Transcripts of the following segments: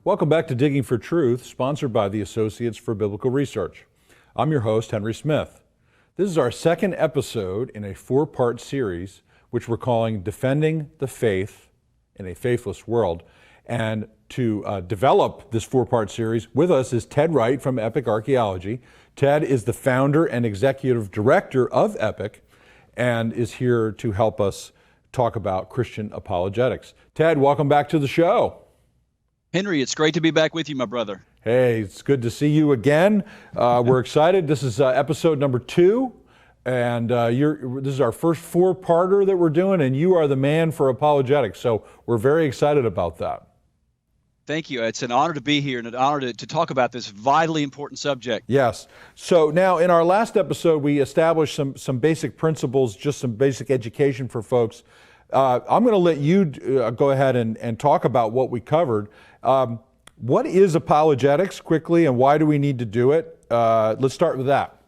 Welcome back to Digging for Truth, sponsored by the Associates for Biblical Research. I'm your host, Henry Smith. This is our second episode in a four-part series, which we're calling Defending the Faith in a Faithless World. And to develop this four-part series with us is Ted Wright from Epic Archaeology. Ted is the founder and executive director of Epic and is here to help us talk about Christian apologetics. Ted, welcome back to the show. Henry, it's great to be back with you, my brother. Hey, it's good to see you again. We're excited. This is episode number 2, and this is our first four-parter that we're doing, and you are the man for apologetics, so we're very excited about that. Thank you. It's an honor to be here and an honor to talk about this vitally important subject. Yes. So now, in our last episode, we established some basic principles, just some basic education for folks. I'm going to let you go ahead and talk about what we covered. What is apologetics quickly, and why do we need to do it? Let's start with that.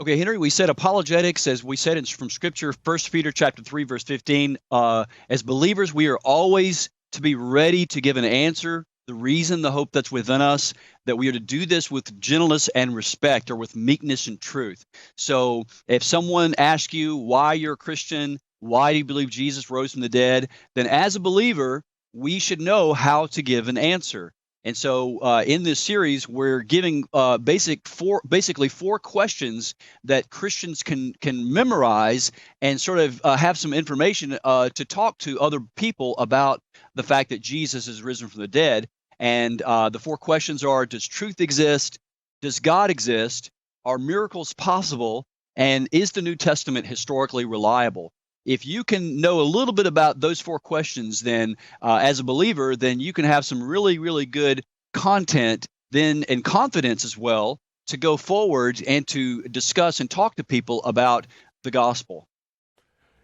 Okay, Henry, we said apologetics, as we said from Scripture, 1 Peter chapter 3, verse 15. As believers, we are always to be ready to give an answer, the reason, the hope that's within us, that we are to do this with gentleness and respect, or with meekness and truth. So if someone asks you why you're a Christian, why do you believe Jesus rose from the dead, then as a believer, we should know how to give an answer. And so in this series, we're giving basically four questions that Christians can memorize and sort of have some information to talk to other people about the fact that Jesus is risen from the dead. And the four questions are: does truth exist? Does God exist? Are miracles possible? And is the New Testament historically reliable? If you can know a little bit about those four questions, then as a believer, then you can have some really, really good content then, and confidence as well, to go forward and to discuss and talk to people about the gospel.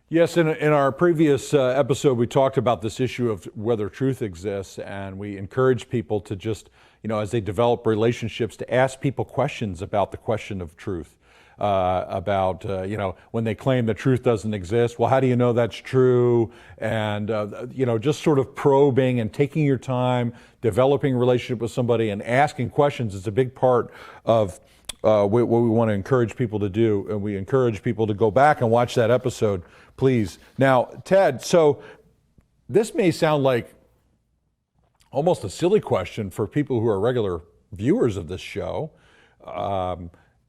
Yes, in our previous episode, we talked about this issue of whether truth exists, and we encourage people to just, as they develop relationships, to ask people questions about the question of truth. About when they claim that truth doesn't exist, well, how do you know that's true? And just sort of probing and taking your time, developing a relationship with somebody and asking questions is a big part of what we want to encourage people to do. And we encourage people to go back and watch that episode, please. Now, Ted, so this may sound like almost a silly question for people who are regular viewers of this show.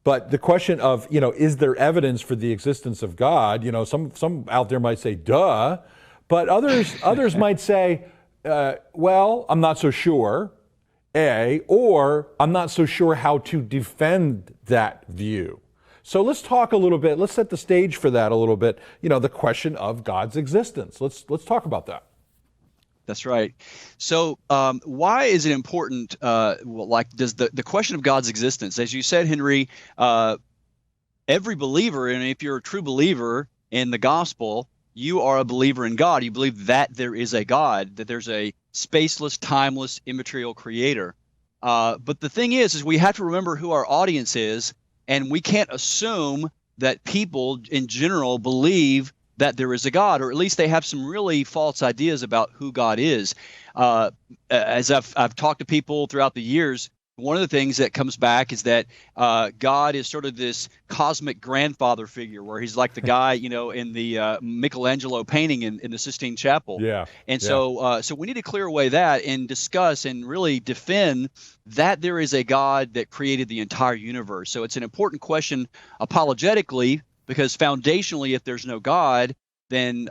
But the question of, is there evidence for the existence of God? Some out there might say, duh, but others might say, well, I'm not so sure, or I'm not so sure how to defend that view. So let's talk a little bit, let's set the stage for that a little bit, the question of God's existence. Let's talk about that. That's right. So why is it important, does the question of God's existence, as you said, Henry, every believer, and if you're a true believer in the gospel, you are a believer in God. You believe that there is a God, that there's a spaceless, timeless, immaterial creator. But the thing is we have to remember who our audience is, and we can't assume that people in general believe that there is a God, or at least they have some really false ideas about who God is. As I've talked to people throughout the years, one of the things that comes back is that God is sort of this cosmic grandfather figure, where he's like the guy, in the Michelangelo painting in the Sistine Chapel. Yeah. And so we need to clear away that and discuss and really defend that there is a God that created the entire universe. So it's an important question apologetically, because foundationally, if there's no God, then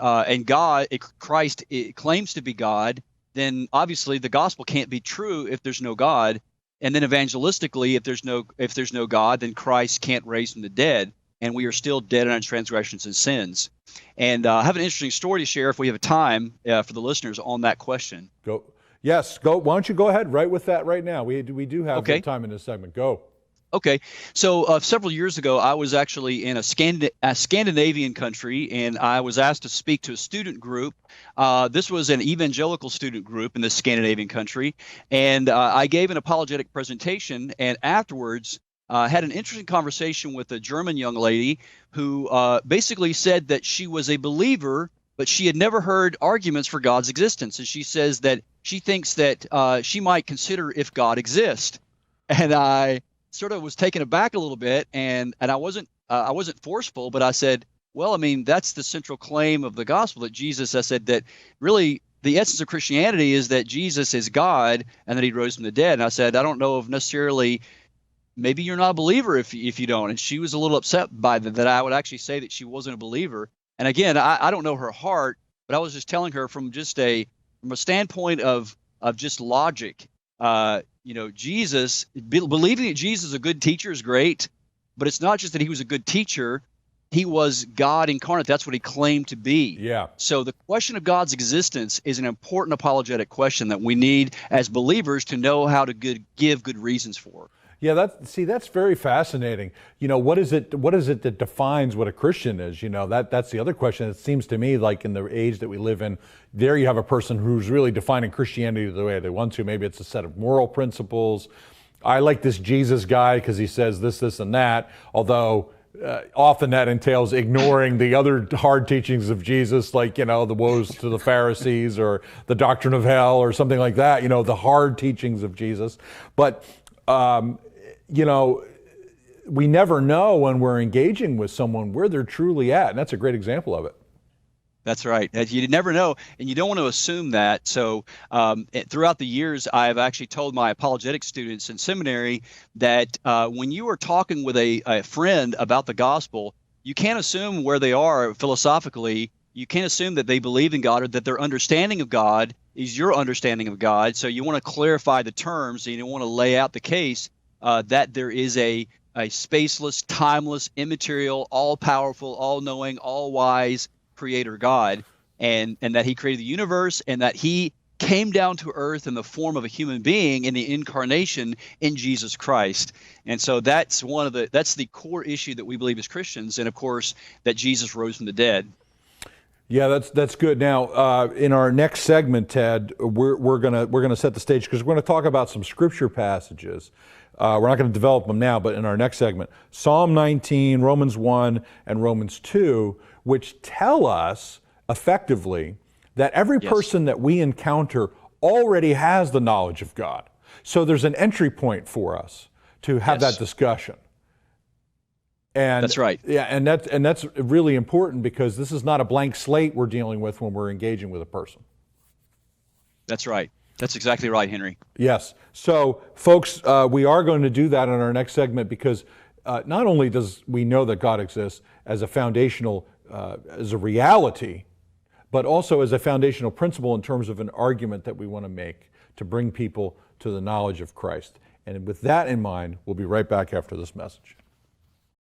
Christ claims to be God, then obviously the gospel can't be true if there's no God. And then evangelistically, if there's no God, then Christ can't raise from the dead, and we are still dead in our transgressions and sins. And I have an interesting story to share if we have time for the listeners on that question. Go. Yes, go. Why don't you go ahead right with that right now? We do have time in this segment. Go. Okay, so several years ago, I was actually in a Scandinavian country, and I was asked to speak to a student group. This was an evangelical student group in this Scandinavian country, and I gave an apologetic presentation, and afterwards had an interesting conversation with a German young lady who basically said that she was a believer, but she had never heard arguments for God's existence. And she says that she thinks that she might consider if God exists. And I sort of was taken aback a little bit, and I wasn't forceful, but I said, well, I mean, that's the central claim of the gospel, that Jesus, I said that really the essence of Christianity is that Jesus is God and that he rose from the dead. And I said, I don't know if necessarily, maybe you're not a believer if you don't. And she was a little upset by that I would actually say that she wasn't a believer. And again, I don't know her heart, but I was just telling her from a standpoint of just logic. Jesus, believing that Jesus is a good teacher is great, but it's not just that he was a good teacher. He was God incarnate. That's what he claimed to be. Yeah. So the question of God's existence is an important apologetic question that we need as believers to know how to give good reasons for. Yeah, that's very fascinating. What is it that defines what a Christian is? That's the other question. It seems to me like in the age that we live in, there you have a person who's really defining Christianity the way they want to. Maybe it's a set of moral principles. I like this Jesus guy because he says this, and that, although often that entails ignoring the other hard teachings of Jesus, like, the woes to the Pharisees or the doctrine of hell or something like that, the hard teachings of Jesus. But, we never know when we're engaging with someone where they're truly at. And that's a great example of it. That's right. You never know, and you don't want to assume that. So throughout the years, I've actually told my apologetic students in seminary that when you are talking with a friend about the gospel, you can't assume where they are philosophically. You can't assume that they believe in God or that their understanding of God is your understanding of God. So you want to clarify the terms, and you want to lay out the case that there is a spaceless, timeless, immaterial, all-powerful, all-knowing, all-wise creator God, and that he created the universe, and that he came down to earth in the form of a human being in the incarnation in Jesus Christ. And so that's the core issue that we believe as Christians, and of course that Jesus rose from the dead. Yeah, that's good. Now, in our next segment, Ted, we're gonna set the stage because we're going to talk about some scripture passages. We're not going to develop them now, but in our next segment, Psalm 19, Romans 1, and Romans 2, which tell us effectively that every person that we encounter already has the knowledge of God. So there's an entry point for us to have that discussion. And that's right. Yeah, and that's really important because this is not a blank slate we're dealing with when we're engaging with a person. That's right. That's exactly right, Henry. Yes. So, folks, we are going to do that in our next segment because not only does we know that God exists as a foundational, as a reality, but also as a foundational principle in terms of an argument that we want to make to bring people to the knowledge of Christ. And with that in mind, we'll be right back after this message.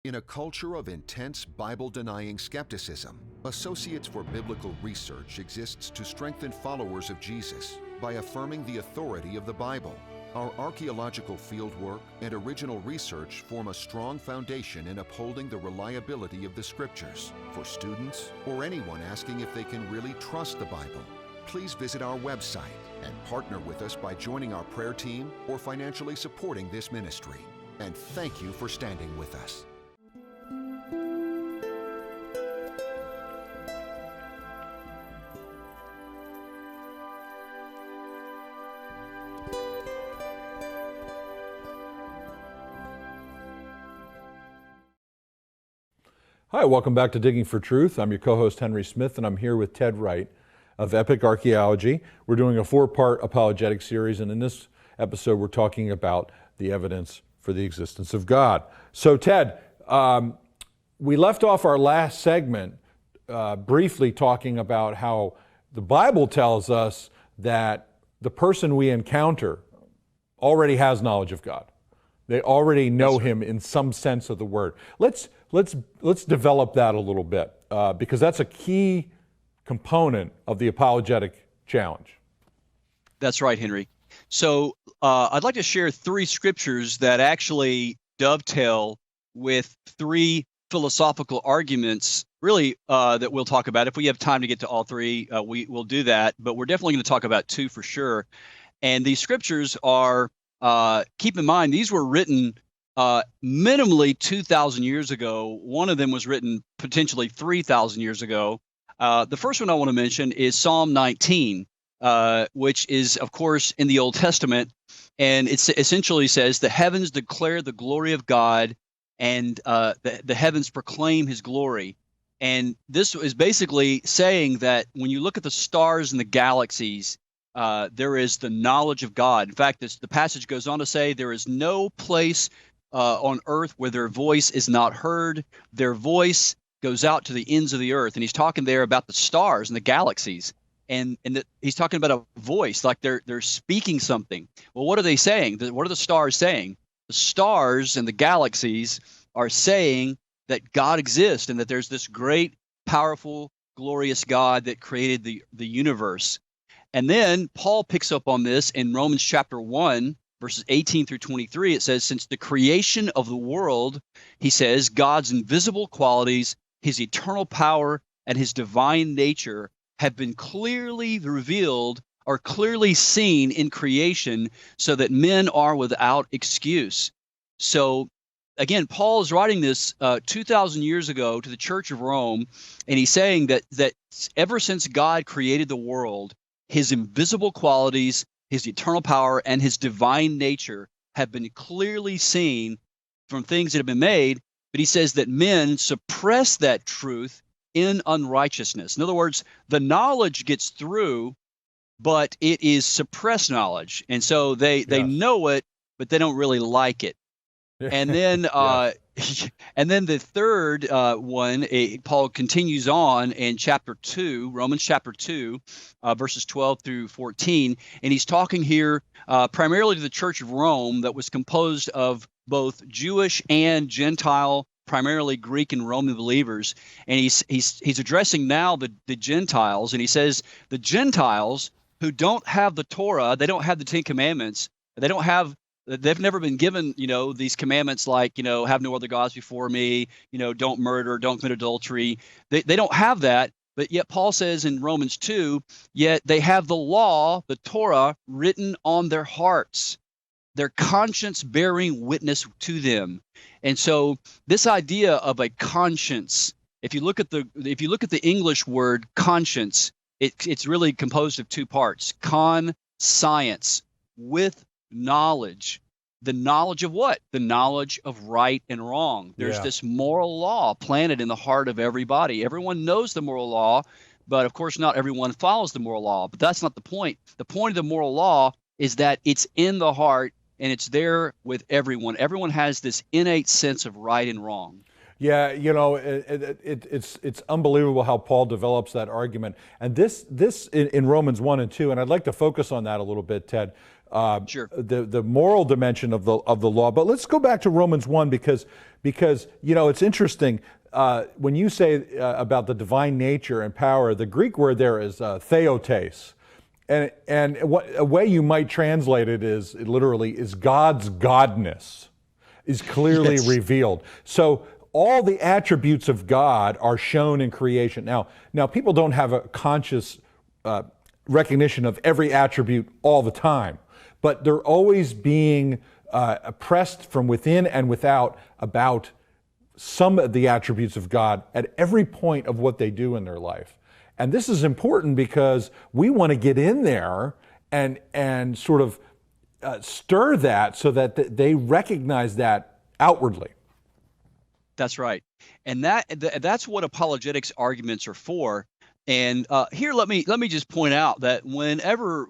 In a culture of intense Bible-denying skepticism, Associates for Biblical Research exists to strengthen followers of Jesus by affirming the authority of the Bible. Our archaeological fieldwork and original research form a strong foundation in upholding the reliability of the Scriptures. For students or anyone asking if they can really trust the Bible, please visit our website and partner with us by joining our prayer team or financially supporting this ministry. And thank you for standing with us. Hi, welcome back to Digging for Truth. I'm your co-host Henry Smith, and I'm here with Ted Wright of Epic Archaeology. We're doing a 4-part apologetic series, and in this episode we're talking about the evidence for the existence of God. So Ted, we left off our last segment briefly talking about how the Bible tells us that the person we encounter already has knowledge of God. They already know him in some sense of the word. Let's develop that a little bit because that's a key component of the apologetic challenge. That's right, Henry. So I'd like to share 3 scriptures that actually dovetail with 3 philosophical arguments, really, that we'll talk about. If we have time to get to all 3, we'll do that. But we're definitely going to talk about 2 for sure. And these scriptures are, keep in mind, these were written minimally 2,000 years ago. One of them was written potentially 3,000 years ago. The first one I want to mention is Psalm 19. which is, of course, in the Old Testament. And it essentially says, the heavens declare the glory of God, and the heavens proclaim his glory. And this is basically saying that when you look at the stars and the galaxies, there is the knowledge of God. In fact, the passage goes on to say, there is no place on earth where their voice is not heard. Their voice goes out to the ends of the earth. And he's talking there about the stars and the galaxies. And he's talking about a voice, like they're speaking something. Well, what are they saying? What are the stars saying? The stars and the galaxies are saying that God exists and that there's this great, powerful, glorious God that created the universe. And then Paul picks up on this in Romans chapter 1, verses 18 through 23. It says, since the creation of the world, he says, God's invisible qualities, his eternal power, and his divine nature have been clearly revealed or clearly seen in creation, so that men are without excuse. So again, Paul is writing this 2,000 years ago to the Church of Rome, and he's saying that ever since God created the world, his invisible qualities, his eternal power, and his divine nature have been clearly seen from things that have been made. But he says that men suppress that truth in unrighteousness. In other words, the knowledge gets through, but it is suppressed knowledge. And so they know it, but they don't really like it. And then and then the third one, Paul continues on in chapter 2, Romans chapter 2, verses 12 through 14. And he's talking here primarily to the Church of Rome that was composed of both Jewish and Gentile, primarily Greek and Roman believers. And he's addressing now the Gentiles. And he says the Gentiles who don't have the Torah, they don't have the Ten Commandments, they've never been given, these commandments like, have no other gods before me, don't murder, don't commit adultery. They don't have that. But yet Paul says in Romans 2, yet they have the law, the Torah, written on their hearts, their conscience bearing witness to them. And so this idea of a conscience, if you look at the English word conscience, it's really composed of two parts: science, with knowledge. The knowledge of what? The knowledge of right and wrong. There's this moral law planted in the heart of everybody. Everyone knows the moral law, but of course not everyone follows the moral law. But that's not the point. The point of the moral law is that it's in the heart and it's there with everyone. Everyone has this innate sense of right and wrong. Yeah, it's unbelievable how Paul develops that argument. And this in Romans 1 and 2, and I'd like to focus on that a little bit, Ted. Sure. The moral dimension of the law. But let's go back to Romans 1 because it's interesting. When you say about the divine nature and power, the Greek word there is theotes. And a way you might translate it is literally is God's godness is clearly revealed. So all the attributes of God are shown in creation. Now people don't have a conscious recognition of every attribute all the time, but they're always being oppressed from within and without about some of the attributes of God at every point of what they do in their life. And this is important because we want to get in there and sort of stir that so that they recognize that outwardly. That's right. And that's what apologetics arguments are for. And here, let me just point out that whenever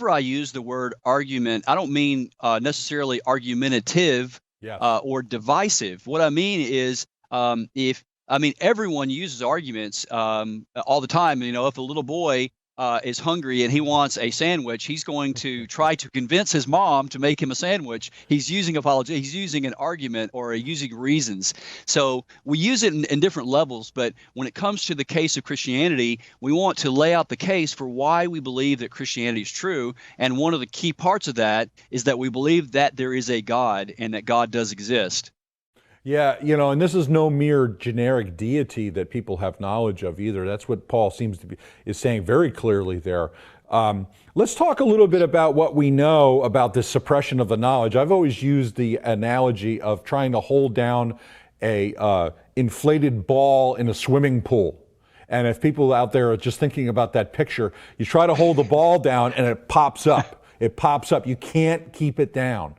I use the word argument, I don't mean necessarily argumentative or divisive. What I mean is, everyone uses arguments all the time. If a little boy is hungry and he wants a sandwich, he's going to try to convince his mom to make him a sandwich. He's using apology. He's using an argument or using reasons. So we use it in different levels. But when it comes to the case of Christianity, we want to lay out the case for why we believe that Christianity is true. And one of the key parts of that is that we believe that there is a God and that God does exist. Yeah, and this is no mere generic deity that people have knowledge of either. That's what Paul is saying very clearly there. Let's talk a little bit about what we know about this suppression of the knowledge. I've always used the analogy of trying to hold down a inflated ball in a swimming pool. And if people out there are just thinking about that picture, you try to hold the ball down and it pops up. It pops up. You can't keep it down.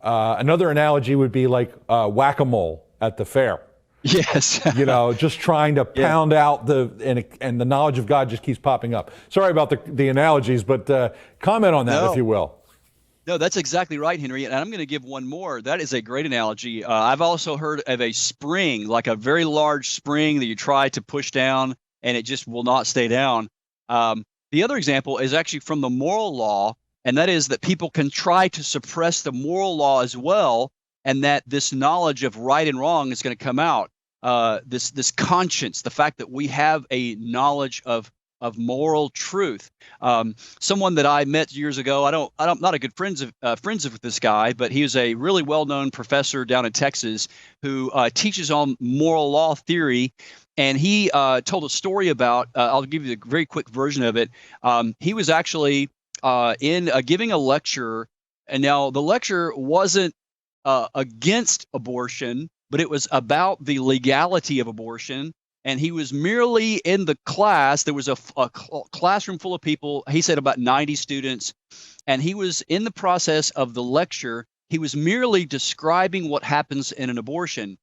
Another analogy would be like whack-a-mole at the fair. Yes. Just trying to pound out and the knowledge of God just keeps popping up. Sorry about the analogies, but comment on that if you will. No, that's exactly right, Henry. And I'm going to give one more. That is a great analogy. I've also heard of a spring, like a very large spring that you try to push down and it just will not stay down. The other example is actually from the moral law, and that is that people can try to suppress the moral law as well, and that this knowledge of right and wrong is going to come out. This conscience, the fact that we have a knowledge of moral truth. Someone that I met years ago, I'm not a good friends with this guy, but he was a really well-known professor down in Texas who teaches on moral law theory. And he told a story about, I'll give you a very quick version of it. He was actually giving a lecture, and now the lecture wasn't against abortion, but it was about the legality of abortion. And he was merely in the class. There was a classroom full of people. He said about 90 students. And he was in the process of the lecture. He was merely describing what happens in an abortion.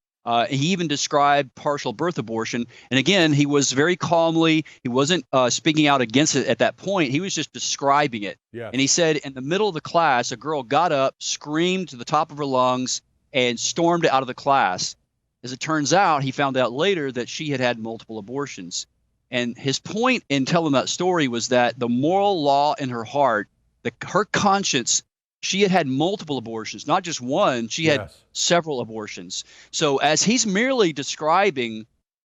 He even described partial birth abortion. And again, he was very calmly, he wasn't speaking out against it at that point. He was just describing it. Yes. And he said in the middle of the class, a girl got up, screamed to the top of her lungs, and stormed out of the class. As it turns out, he found out later that she had multiple abortions. And his point in telling that story was that the moral law in her heart, her conscience, she had multiple abortions, not just one. She had several abortions. So as he's merely describing,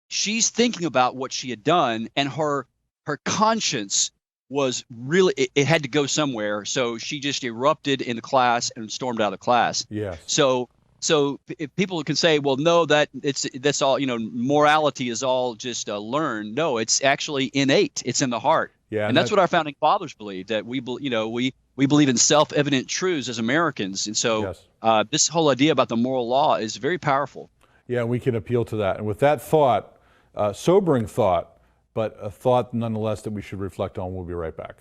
she's thinking about what she had done, and her conscience was really, it had to go somewhere. So she just erupted in the class and stormed out of the class. Yes. So if people can say, well, no, that's all, morality is all just learned. No, it's actually innate. It's in the heart. Yeah, and that's what our founding fathers believed, that we believe in self-evident truths as Americans. And so this whole idea about the moral law is very powerful. Yeah, we can appeal to that. And with that thought, sobering thought, but a thought nonetheless that we should reflect on, we'll be right back.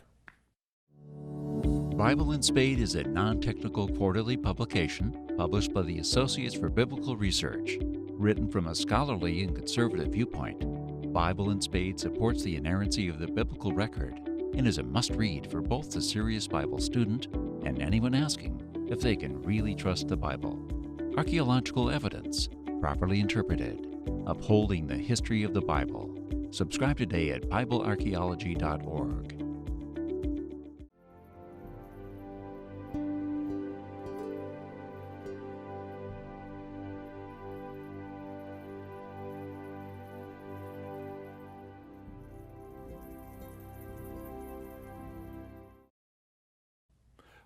Bible in Spade is a non-technical quarterly publication published by the Associates for Biblical Research. Written from a scholarly and conservative viewpoint, Bible in Spade supports the inerrancy of the biblical record and is a must-read for both the serious Bible student and anyone asking if they can really trust the Bible. Archaeological evidence, properly interpreted, upholding the history of the Bible. Subscribe today at BibleArchaeology.org.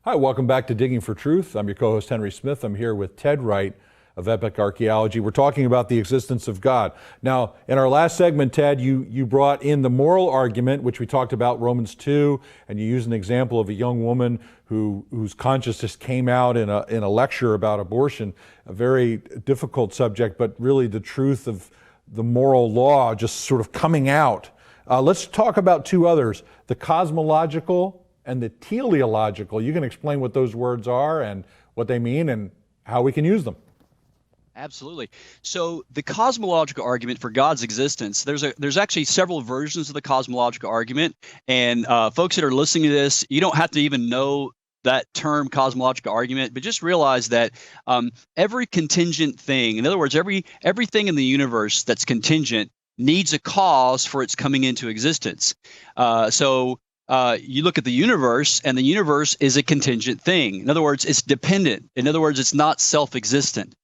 Hi, welcome back to Digging for Truth. I'm your co-host Henry Smith. I'm here with Ted Wright of Epic Archaeology. We're talking about the existence of God. Now, in our last segment, Ted, you brought in the moral argument, which we talked about, Romans 2, and you used an example of a young woman whose conscience just came out in a lecture about abortion, a very difficult subject, but really the truth of the moral law just sort of coming out. Let's talk about two others, the cosmological and the teleological. You can explain what those words are and what they mean and how we can use them. Absolutely. So the cosmological argument for God's existence, there's actually several versions of the cosmological argument. And folks that are listening to this, you don't have to even know that term cosmological argument, but just realize that every contingent thing, in other words, everything in the universe that's contingent needs a cause for its coming into existence. You look at the universe, and the universe is a contingent thing. In other words, it's dependent. In other words, it's not self-existent.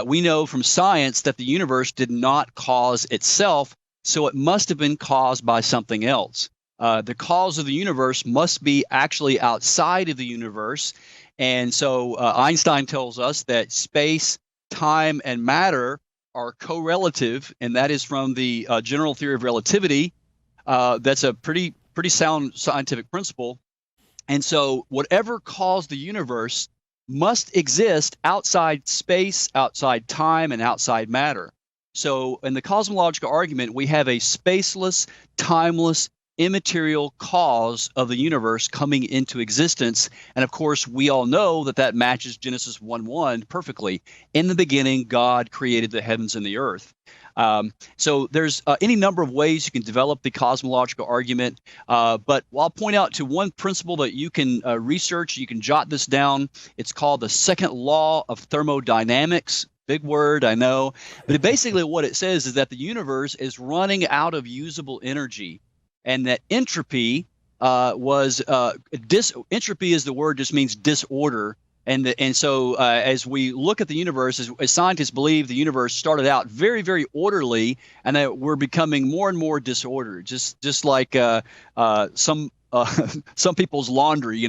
We know from science that the universe did not cause itself, so it must have been caused by something else. The cause of the universe must be actually outside of the universe. And so Einstein tells us that space, time, and matter are correlative, and that is from the general theory of relativity. That's a pretty sound scientific principle. And so whatever caused the universe must exist outside space, outside time, and outside matter. So in the cosmological argument, we have a spaceless, timeless, immaterial cause of the universe coming into existence. And of course, we all know that that matches Genesis 1:1 perfectly. In the beginning, God created the heavens and the earth. So there's any number of ways you can develop the cosmological argument, but I'll point out to one principle that you can research. You can jot this down. It's called the second law of thermodynamics. Big word, I know. But basically what it says is that the universe is running out of usable energy, and that entropy entropy is the word, just means disorder. And so as we look at the universe, as scientists believe the universe started out very, very orderly, and that we're becoming more and more disordered, just like some people's laundry.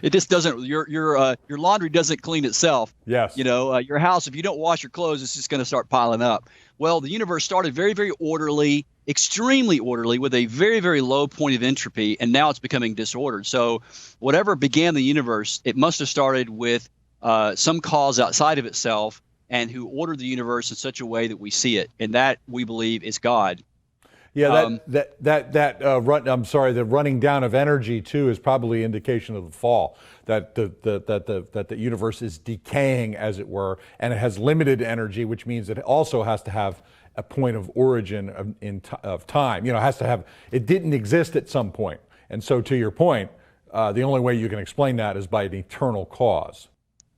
It just doesn't. Your laundry doesn't clean itself. Yes. Your house, if you don't wash your clothes, it's just going to start piling up. Well, the universe started very, very orderly, extremely orderly, with a very, very low point of entropy, and now it's becoming disordered. So whatever began the universe, it must have started with some cause outside of itself, and who ordered the universe in such a way that we see it, and that we believe is God. Yeah, the running down of energy too is probably indication of the fall. That the universe is decaying, as it were, and it has limited energy, which means it also has to have a point of origin of time. It didn't exist at some point, and so to your point, the only way you can explain that is by an eternal cause.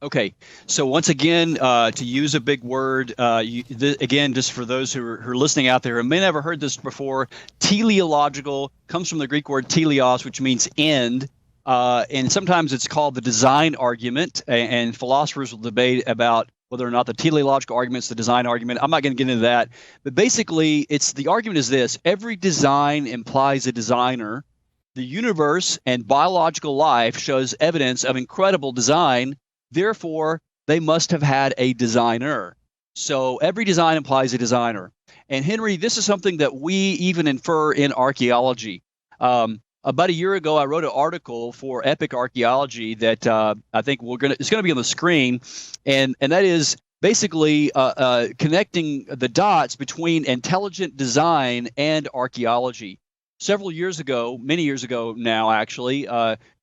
Okay, so once again, to use a big word, again, just for those who are listening out there who may never heard this before, teleological comes from the Greek word teleos, which means end, and sometimes it's called the design argument, and philosophers will debate about whether or not the teleological argument is the design argument. I'm not going to get into that, but basically, the argument is this: every design implies a designer. The universe and biological life shows evidence of incredible design. Therefore, they must have had a designer. So every design implies a designer. And Henry, this is something that we even infer in archaeology. About a year ago, I wrote an article for Epic Archaeology that I think it's going to be on the screen, and that is basically connecting the dots between intelligent design and archaeology. Several years ago, many years ago now, actually,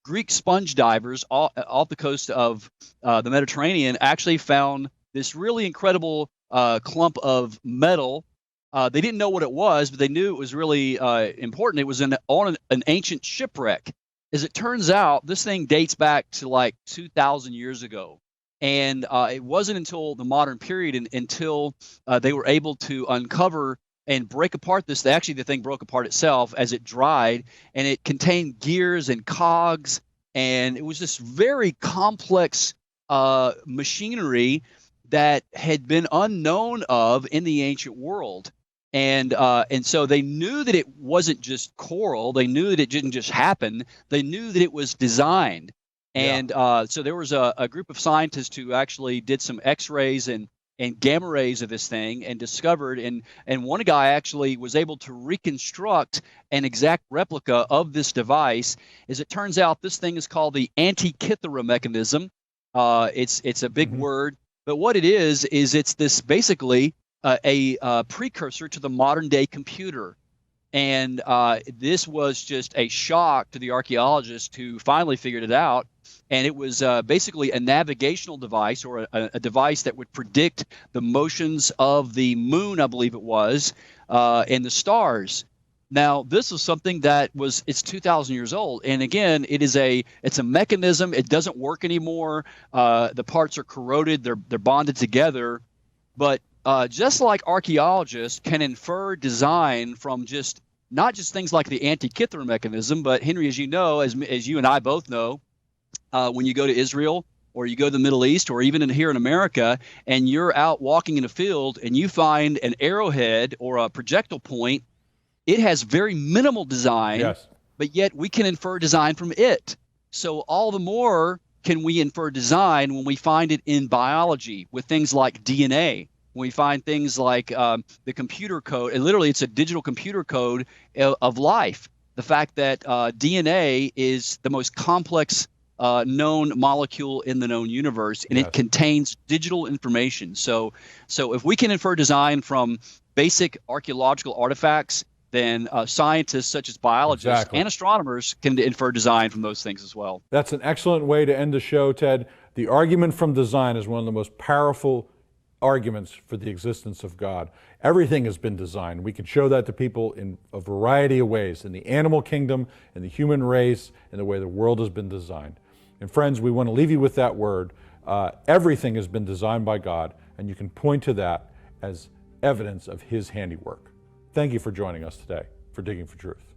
Greek sponge divers off the coast of the Mediterranean actually found this really incredible clump of metal. They didn't know what it was, but they knew it was really important. It was on an ancient shipwreck. As it turns out, this thing dates back to like 2,000 years ago. And it wasn't until the modern period until they were able to uncover and break apart this. Actually, the thing broke apart itself as it dried, and it contained gears and cogs, and it was this very complex machinery that had been unknown of in the ancient world. And so they knew that it wasn't just coral. They knew that it didn't just happen. They knew that it was designed. And so there was a group of scientists who actually did some X-rays and gamma rays of this thing and discovered, and one guy actually was able to reconstruct an exact replica of this device. As it turns out, this thing is called the ANTIKYTHERA mechanism. It's a big word, but what it is it's this basically a precursor to the modern day computer. And this was just a shock to the archaeologists who finally figured it out. And it was basically a navigational device, or a device that would predict the motions of the moon, I believe it was, and the stars. Now, this is something it's 2,000 years old. And again, it's a mechanism. It doesn't work anymore. The parts are corroded. They're bonded together. But just like archaeologists can infer design from not just things like the Antikythera mechanism, but Henry, as you know, as you and I both know, when you go to Israel or you go to the Middle East or even here in America, and you're out walking in a field and you find an arrowhead or a projectile point, it has very minimal design, but yet we can infer design from it. So all the more can we infer design when we find it in biology with things like DNA. When we find things like the computer code, and literally it's a digital computer code of life. The fact that DNA is the most complex known molecule in the known universe, and Yes. it contains digital information. So if we can infer design from basic archaeological artifacts, then scientists such as biologists Exactly. and astronomers can infer design from those things as well. That's an excellent way to end the show, Ted. The argument from design is one of the most powerful arguments for the existence of God. Everything has been designed. We can show that to people in a variety of ways, in the animal kingdom, in the human race, in the way the world has been designed. And friends, we want to leave you with that word. Everything has been designed by God, and you can point to that as evidence of His handiwork. Thank you for joining us today for Digging for Truth.